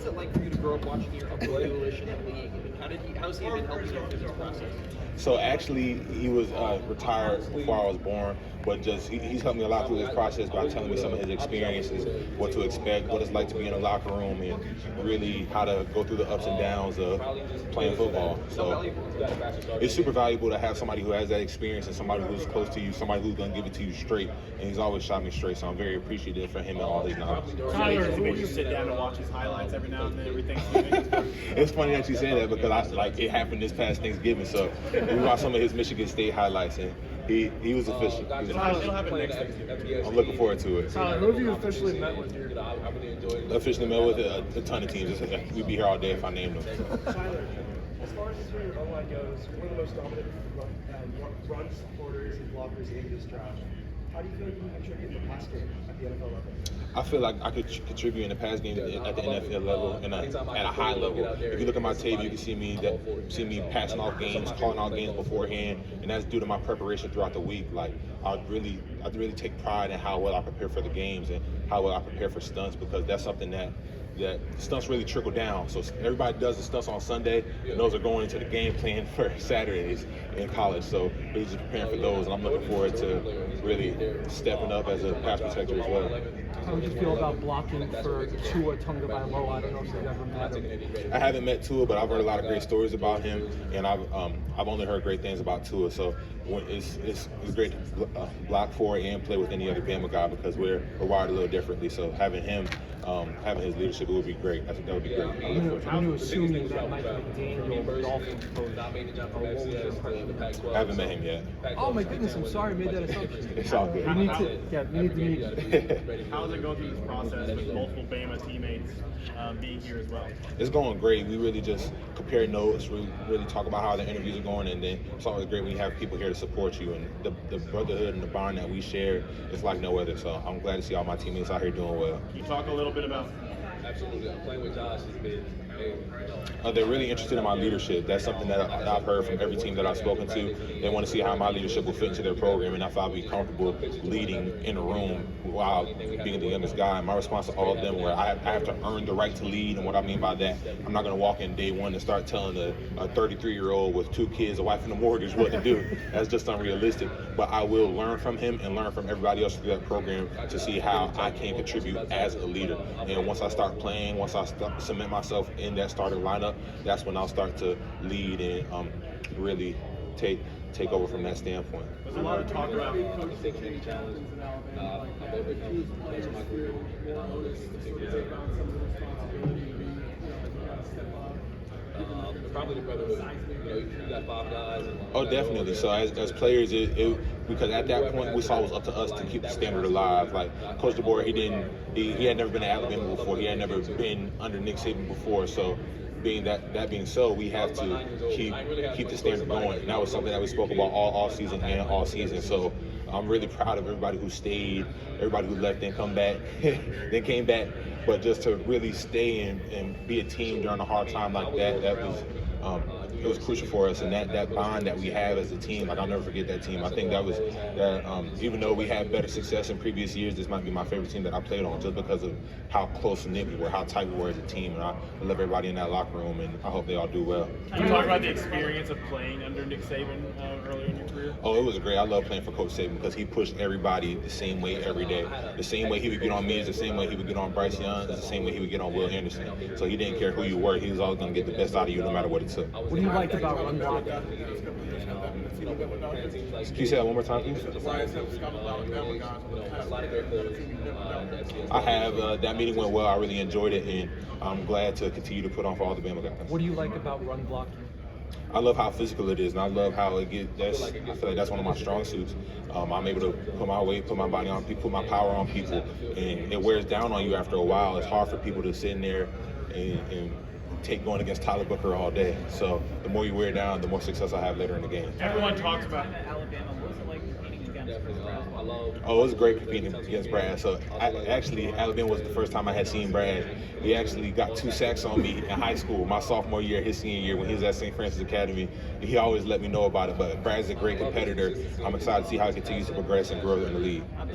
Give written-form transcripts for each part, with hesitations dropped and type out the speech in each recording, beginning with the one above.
was it like for you to grow up watching your Uncle English in the league? And how's he been helping you through this process? So actually, he was retired before I was born, but just he's helped me a lot through this process by telling me some of his experiences, what to expect, what it's like to be in a locker room, and really how to go through the ups and downs of playing football. So it's super valuable to have somebody who has that experience and somebody who's close to you, somebody who's going to give it to you straight, and he's always shot me straight, so I'm very appreciative for him and all his knowledge. Tyler, when you sit down and watch his highlights every now and then, everything's It's funny that you say that because it happened this past Thanksgiving, so we watched some of his Michigan State highlights, and he was official. He'll have it next Thanksgiving. I'm looking forward to it. Tyler, who have you officially met with here? Officially met with a ton of teams. We'd be here all day if I named them. Tyler, as far as this year O-line goes, one of the most dominant run supporters and blockers in this draft. How do you feel like you can contribute in the pass game at the NFL level? I feel like I could contribute in the pass game at the NFL level and at a high level. If you look at my tape, you can see me passing off games, calling out games beforehand, and that's due to my preparation throughout the week. Like I really take pride in how well I prepare for the games and how well I prepare for stunts, because that's something that stunts really trickle down. So everybody does the stunts on Sunday, and those are going into the game plan for Saturdays in college. So we're just preparing for those, and I'm looking forward to really stepping up as a pass protector as well. How would you feel about blocking for Tua Tagovailoa? I don't know if you've ever met him. I haven't met Tua, but I've heard a lot of great stories about him, and I've only heard great things about Tua. So it's great to block for and play with any other Bama guy, because we're wired a little differently. So having him, having his leadership, it would be great. I think that would be great. I'm assuming that Mike McDaniel, Dolphins coach. I haven't met him yet. Oh my goodness, I'm sorry I made that assumption. It's all good. We need to meet him. How is it going through this process with multiple Bama teammates being here as well? It's going great. We really just compare notes, really talk about how the interviews are going, and then it's always great when you have people here to support you, and the brotherhood and the bond that we share is like no other. So I'm glad to see all my teammates out here doing well. Can you talk a little bit about? Absolutely. Playing with Josh has been they're really interested in my leadership. That's something that I've heard from every team that I've spoken to. They want to see how my leadership will fit into their program, and if I'll be comfortable leading in a room while being the youngest guy. My response to all of them where I have to earn the right to lead, and what I mean by that, I'm not going to walk in day one and start telling a 33-year-old with 2 kids, a wife, and a mortgage what to do. That's just unrealistic. But I will learn from him and learn from everybody else through that program to see how I can contribute as a leader. And once I start playing, once I cement myself in that starting lineup, that's when I'll start to lead and really take over from that standpoint. There's a lot of talk about challenge. I've overcome most of my career. Probably the brotherhood. You got 5 guys. Oh, definitely. So as players, because at that point we saw it was up to us to keep the standard alive. Like Coach DeBoer, he had never been at Alabama before. He had never been under Nick Saban before. So being being so, we have to keep the standard going. And that was something that we spoke about all season and all season. So I'm really proud of everybody who stayed, everybody who left and then came back. But just to really stay and be a team during a hard time like that, it was crucial for us, and that bond that we have as a team, like I'll never forget that team. I think even though we had better success in previous years, this might be my favorite team that I played on, just because of how close-knit we were, how tight we were as a team, and I love everybody in that locker room, and I hope they all do well. Can you talk about the experience of playing under Nick Saban earlier in your career? Oh, it was great. I love playing for Coach Saban because he pushed everybody the same way every day. The same way he would get on me is the same way he would get on Bryce Young, is the same way he would get on Will Anderson. So he didn't care who you were. He was always going to get the best out of you no matter what it took. What do you like about run blocking? Can you say that one more time, please? I have. That meeting went well. I really enjoyed it, and I'm glad to continue to put on for all the Bama guys. What do you like about run blocking? I love how physical it is, and I love how it gets. I feel like that's one of my strong suits. I'm able to put my weight, put my body on people, put my power on people, and it wears down on you after a while. It's hard for people to sit in there and take going against Tyler Booker all day. So the more you wear down, the more success I have later in the game. Everyone talks about Alabama. What was it like competing against Brad? Oh, it was great competing against Brad. So actually, Alabama was the first time I had seen Brad. He actually got 2 sacks on me in high school, my sophomore year, his senior year, when he was at St. Francis Academy. He always let me know about it, but Brad's a great competitor. I'm excited to see how he continues to progress and grow in the league. I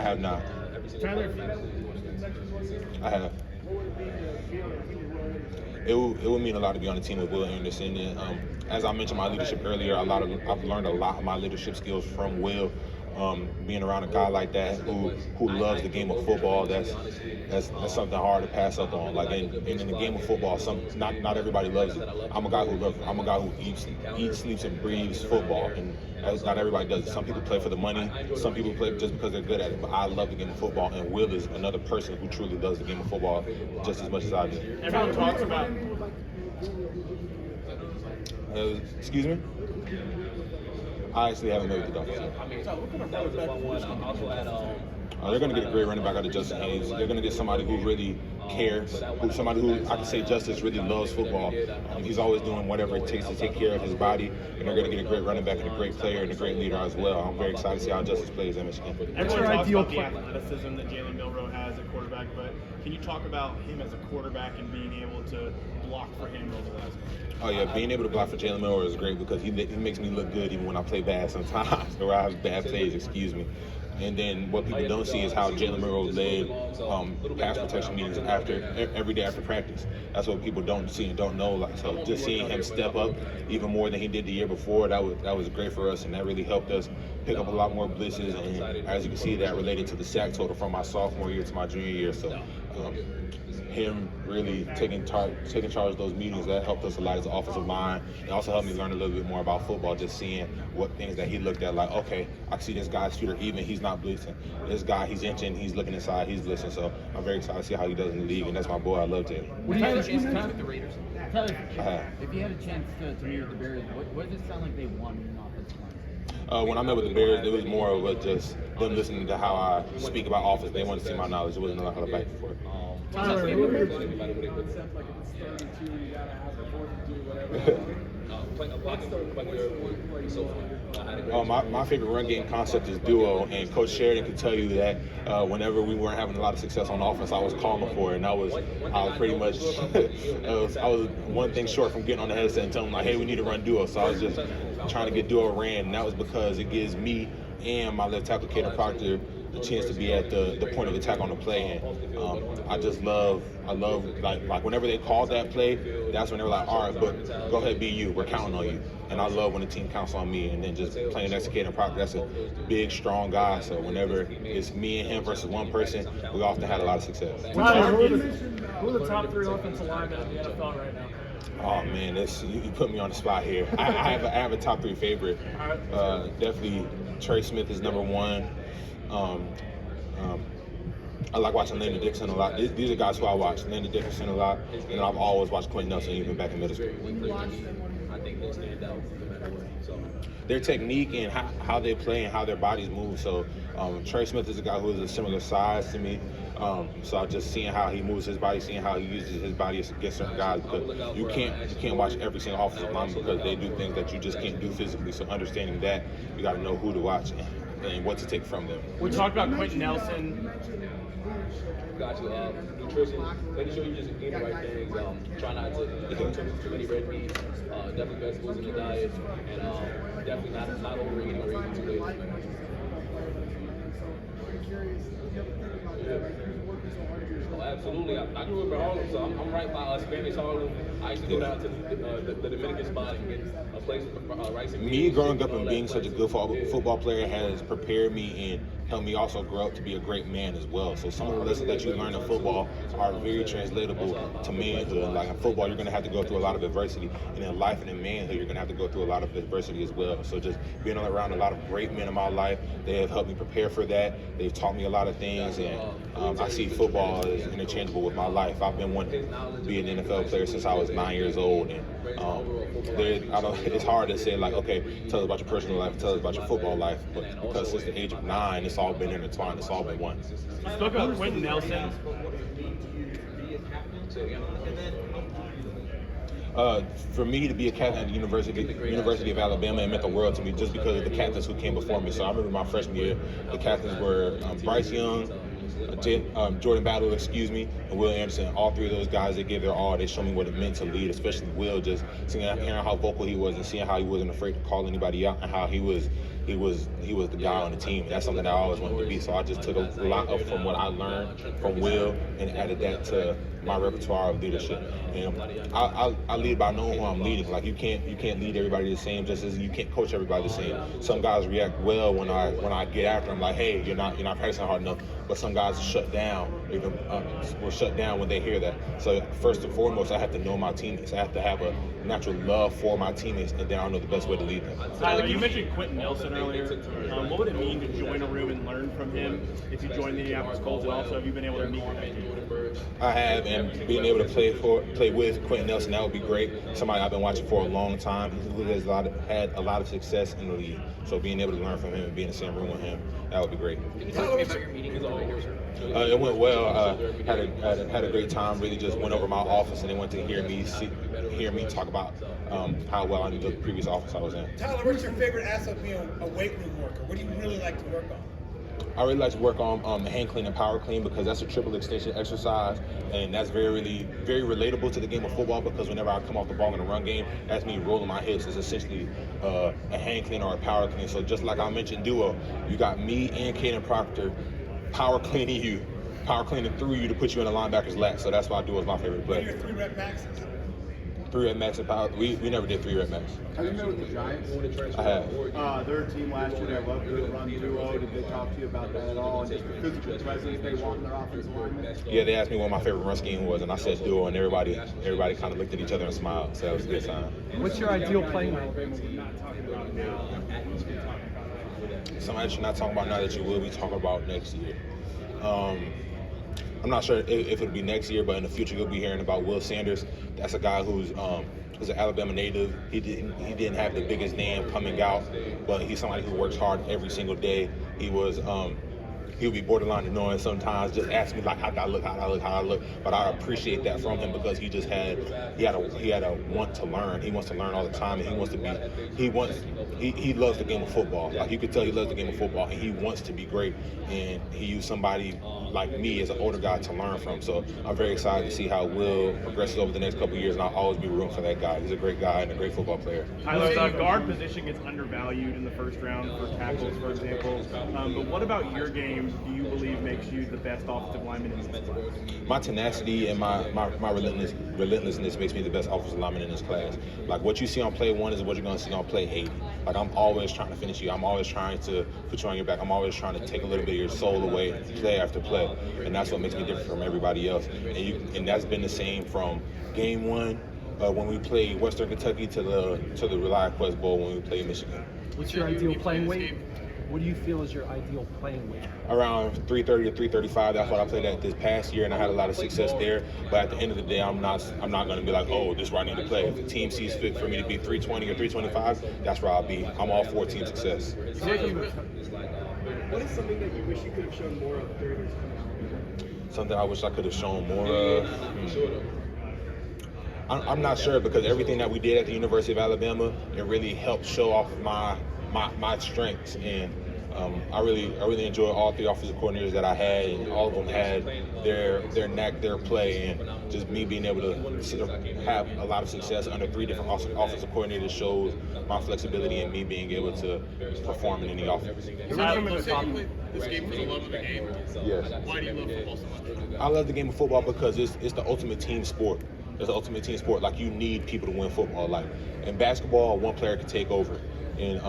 have not. Tyler, I have. It would mean a lot to be on the team with Will Anderson. And as I mentioned my leadership earlier, I've learned a lot of my leadership skills from Will. Being around a guy like that who loves the game of football, that's something hard to pass up on. Like in the game of football, not everybody loves it. I'm a guy who eats, sleeps, and breathes football, and not everybody does it. Some people play for the money. Some people play just because they're good at it. But I love the game of football, and Will is another person who truly loves the game of football just as much as I do. Everyone talks about. Excuse me? I actually haven't met with the Dolphins yet. I mean, that was a fun one. I also had They're going to get a great running back out of Justin Hayes. They're going to get somebody who really cares, somebody who I can say Justice really loves football. He's always doing whatever it takes to take care of his body, and they're going to get a great running back and a great player and a great leader as well. I'm very excited to see how Justice plays in Michigan. Everyone talks about the athleticism that Jalen Milroe has at quarterback, but can you talk about him as a quarterback and being able to block for him over the last game? Oh yeah, being able to block for Jalen Milroe is great because he makes me look good even when I play bad sometimes, or I have bad plays, excuse me. And then what people don't see is how Jalen Milroe led pass protection meetings every day after practice. That's what people don't see and don't know. Like, so just seeing him step up even more than he did the year before, that was great for us, and that really helped us pick up a lot more blitzes. And as you can see, that related to the sack total from my sophomore year to my junior year. So him really taking charge of those meetings, that helped us a lot as an offensive line. It also helped me learn a little bit more about football, just seeing what things that he looked at, like, okay, I see this guy's feet are even, he's not blitzing. This guy, he's inching, he's looking inside, he's blitzing. So I'm very excited to see how he does in the league, and that's my boy. I love Jalen. What do you have a chance to meet with the Raiders? If you had a chance to meet with the Bears, what does it sound like they won in offensive line? When I met with the Bears, it was more of just them listening to how I speak about offense. They wanted to see my knowledge. It wasn't a lot of back and forth. My favorite run game concept is duo, and Coach Sheridan can tell you that whenever we weren't having a lot of success on offense, I was calling for it, and I was pretty much I was one thing short from getting on the headset and telling them, like, hey, we need to run duo. So I was just trying to get duo ran, and that was because it gives me and my left tackle, Caden Proctor, the chance to be at the point of attack on the play. And I love like whenever they called that play, that's when they were like, all right, but go ahead, be you. We're counting on you. And I love when the team counts on me. And then just playing next to Caden Proctor, that's a big, strong guy. So whenever it's me and him versus one person, we often had a lot of success. Who are the top 3 offensive linemen in the NFL right now? Oh man, you put me on the spot here. I have a top 3 favorite. Definitely Trey Smith is number 1. I like watching Landon Dixon a lot. These are guys who I watch. Landon Dixon a lot, and I've always watched Quentin Nelson even back in middle school. I think they stand out no matter what. So their technique and how they play and how their bodies move. So Trey Smith is a guy who is a similar size to me. So I'm just seeing how he moves his body, seeing how he uses his body against certain guys, because you can't watch every single offensive lineman because they do things that you just can't do physically. So understanding that, you got to know who to watch and what to take from them. We talked about Quentin Nelson. Got you. Nutrition, making sure you're just eating the right things. Try not to too many red meats. Definitely vegetables in the diet, and definitely not overeating or eating too late. Oh, absolutely. I grew up in Harlem, so I'm right by Spanish Harlem. I used to go down to the Dominican spot and get a place with rice and beans. Me growing up and being such a good football player has prepared me and helped me also grow up to be a great man as well. So some of the lessons that you learn in football are very translatable to manhood. Like in football, you're going to have to go through a lot of adversity, and in life and in manhood, you're going to have to go through a lot of adversity as well. So just being around a lot of great men in my life, they have helped me prepare for that. They've taught me a lot of things, and I see football as interchangeable with my life. I've been wanting to be an NFL player since I was 9 years old, and it's hard to say, like, okay, tell us about your personal life, tell us about your football life, but because since the age of 9, it's all been intertwined, it's all been one. Spoke about Quentin Nelson. For me to be a captain at the University of Alabama, it meant the world to me just because of the captains who came before me. So I remember my freshman year, the captains were Bryce Young, Jordan Battle, and Will Anderson. All 3 of those guys, they gave their all. They showed me what it meant to lead, especially Will, just hearing how vocal he was and seeing how he wasn't afraid to call anybody out and how he was was the guy on the team. And that's something that I always wanted to be. So I just took a lot of from what I learned from Will and added that to my repertoire of leadership. And I lead by knowing who I'm leading. Like you can't lead everybody the same, just as you can't coach everybody the same. Some guys react well when I get after them, like, hey, you're not practicing hard enough. But some guys shut down, will shut down when they hear that. So first and foremost, I have to know my teammates. I have to have a natural love for my teammates, and then I know the best way to lead them. Tyler, you mentioned Quentin Nelson earlier. What would it mean to join a room and learn from him if you join the Indianapolis Colts? And also, have you been able to meet with him? I have, and being able to play with Quentin Nelson, that would be great. Somebody I've been watching for a long time. He has had a lot of success in the league. So being able to learn from him and be in the same room with him, that would be great. Can you talk to me about your meeting over here, sir? It went well. Had a great time. Really just went over my office, and they went to hear me talk about how well I knew the previous office I was in. Tyler, what's your favorite aspect of being a weight room worker? What do you really like to work on? I really like to work on hand clean and power clean because that's a triple extension exercise, very relatable to the game of football because whenever I come off the ball in the run game, that's me rolling my hips. It's essentially a hand clean or a power clean. So just like I mentioned duo, you got me and Caden Proctor power cleaning through you to put you in a linebacker's lap. So that's why duo is my favorite play. What are your 3-rep maxes? 3-rep max and power. We never did 3-rep max. Have you met with the Giants? I have. Their team last year, they loved to run duo. Did they talk to you about that at all? And just the physical presence they want in their offensive linemen? Yeah, they asked me what my favorite run scheme was, and I said duo, and everybody kind of looked at each other and smiled. So that was a good sign. What's your ideal playing weight? Something that you're not talking about now that you will be talking about next year. I'm not sure if it'll be next year, but in the future you'll be hearing about Will Sanders. That's a guy who's an Alabama native. He didn't have the biggest name coming out, but he's somebody who works hard every single day. He would be borderline annoying sometimes. Just ask me like how I look. But I appreciate that from him because he had a want to learn. He wants to learn all the time, and he loves the game of football. Like you could tell he loves the game of football, and he wants to be great. And he used somebody like me as an older guy to learn from. So I'm very excited to see how Will progresses over the next couple of years, and I'll always be rooting for that guy. He's a great guy and a great football player. Tyler, the guard position gets undervalued in the first round for tackles, for example. But what about your game do you believe makes you the best offensive lineman in this class? My tenacity and my relentlessness makes me the best offensive lineman in this class. Like what you see on play 1 is what you're going to see on play 80. Like I'm always trying to finish you. I'm always trying to put you on your back. I'm always trying to take a little bit of your soul away play after play. And that's what makes me different from everybody else. And that's been the same from game 1 when we played Western Kentucky to the Rely Quest Bowl when we played Michigan. What's your ideal playing weight? What do you feel is your ideal playing weight? Around 330 to 335. That's what I played at this past year, and I had a lot of success there. But at the end of the day, I'm not going to be like, oh, this is where I need to play. If the team sees fit for me to be 320 or 325, that's where I'll be. I'm all for team success. What is something that you wish you could have shown more of during your time? Something I wish I could have shown more of. I'm not sure because everything that we did at the University of Alabama, it really helped show off my strengths, and I really enjoyed all 3 offensive coordinators that I had, and all of them had their knack, their play, and just me being able to have a lot of success under 3 different offensive coordinators shows my flexibility and me being able to perform in any offense. This game was the love of the game. Yes. Why do you love football so much? I love the game of football because it's the ultimate team sport. It's the ultimate team sport. Like you need people to win football. Like in basketball, one player can take over, and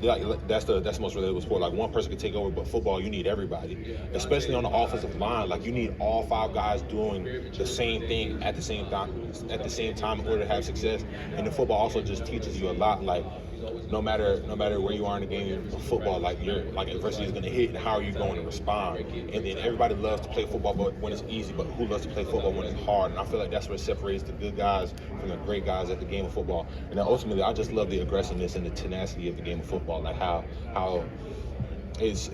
that's the most relatable sport. Like one person can take over, but football you need everybody, especially on the offensive line. Like you need all 5 guys doing the same thing at the same time in order to have success. And the football also just teaches you a lot. Like no matter where you are in the game of football, like adversity is going to hit, and how are you going to respond? And then everybody loves to play football but when it's easy, but who loves to play football when it's hard? And I feel like that's what separates the good guys from the great guys at the game of football. And then ultimately, I just love the aggressiveness and the tenacity of the game of football, like how is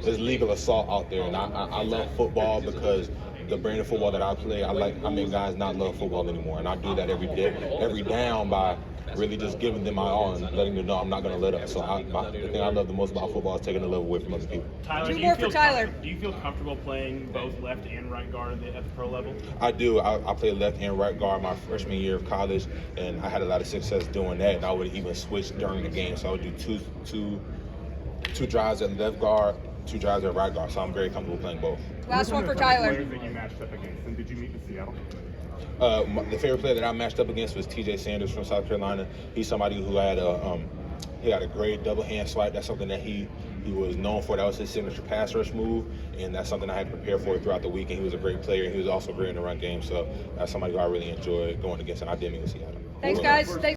legal assault out there. And I love football because the brand of football that I play, I make guys not love football anymore, and I do that every down by really just giving them my all and letting them know I'm not going to let up. So the thing I love the most about football is taking the love away from other people. Tyler, Two more for Tyler. Do you feel comfortable playing both left and right guard at the pro level? I do. I played left and right guard my freshman year of college, and I had a lot of success doing that. And I would even switch during the game, so I would do two drives at left guard, 2 drives at right guard. So I'm very comfortable playing both. Last one for Tyler. Players that you matched up against, and did you meet in Seattle? The favorite player that I matched up against was T.J. Sanders from South Carolina. He's somebody who had a great double hand swipe. That's something that he was known for. That was his signature pass rush move, and that's something I had to prepare for throughout the week. And he was a great player, and he was also great in the run game. So that's somebody who I really enjoyed going against, and I did meet in Seattle. Thanks, guys. Thanks.